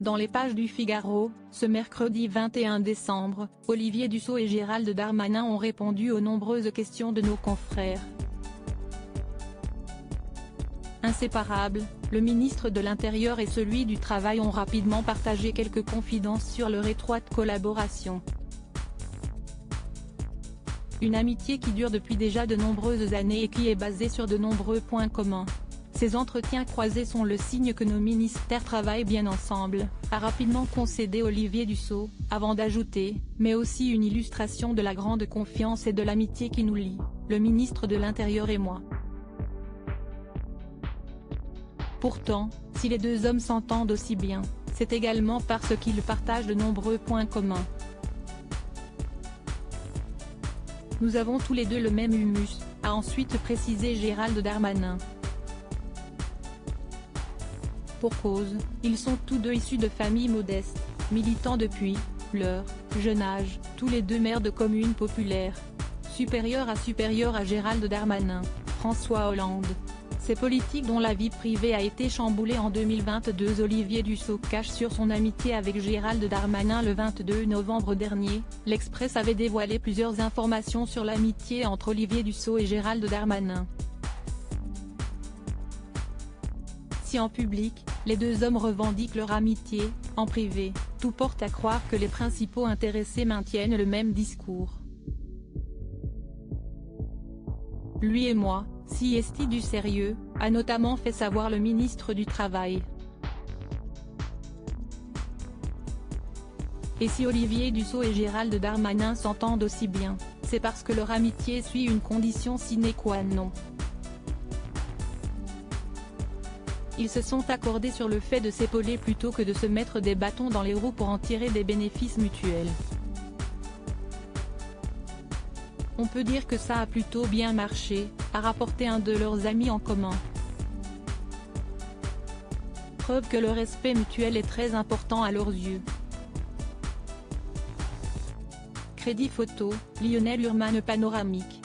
Dans les pages du Figaro, ce mercredi 21 décembre, Olivier Dussopt et Gérald Darmanin ont répondu aux nombreuses questions de nos confrères. Inséparables, le ministre de l'Intérieur et celui du Travail ont rapidement partagé quelques confidences sur leur étroite collaboration. Une amitié qui dure depuis déjà de nombreuses années et qui est basée sur de nombreux points communs. Ces entretiens croisés sont le signe que nos ministères travaillent bien ensemble, a rapidement concédé Olivier Dussopt, avant d'ajouter, mais aussi une illustration de la grande confiance et de l'amitié qui nous lie, le ministre de l'Intérieur et moi. Pourtant, si les deux hommes s'entendent aussi bien, c'est également parce qu'ils partagent de nombreux points communs. Nous avons tous les deux le même humus, a ensuite précisé Gérald Darmanin. Pour cause, ils sont tous deux issus de familles modestes, militant depuis leur jeune âge, tous les deux maires de communes populaires. Supérieur à Gérald Darmanin, François Hollande. Ces politiques dont la vie privée a été chamboulée en 2022. Olivier Dussopt cache sur son amitié avec Gérald Darmanin. Le 22 novembre dernier, l'Express avait dévoilé plusieurs informations sur l'amitié entre Olivier Dussopt et Gérald Darmanin. Si en public, les deux hommes revendiquent leur amitié, en privé, tout porte à croire que les principaux intéressés maintiennent le même discours. Lui et moi, si est du sérieux, a notamment fait savoir le ministre du Travail. Et si Olivier Dussopt et Gérald Darmanin s'entendent aussi bien, c'est parce que leur amitié suit une condition sine qua non. Ils se sont accordés sur le fait de s'épauler plutôt que de se mettre des bâtons dans les roues pour en tirer des bénéfices mutuels. On peut dire que ça a plutôt bien marché, a rapporté un de leurs amis en commun. Preuve que le respect mutuel est très important à leurs yeux. Crédit photo, Lionel Hurman panoramique.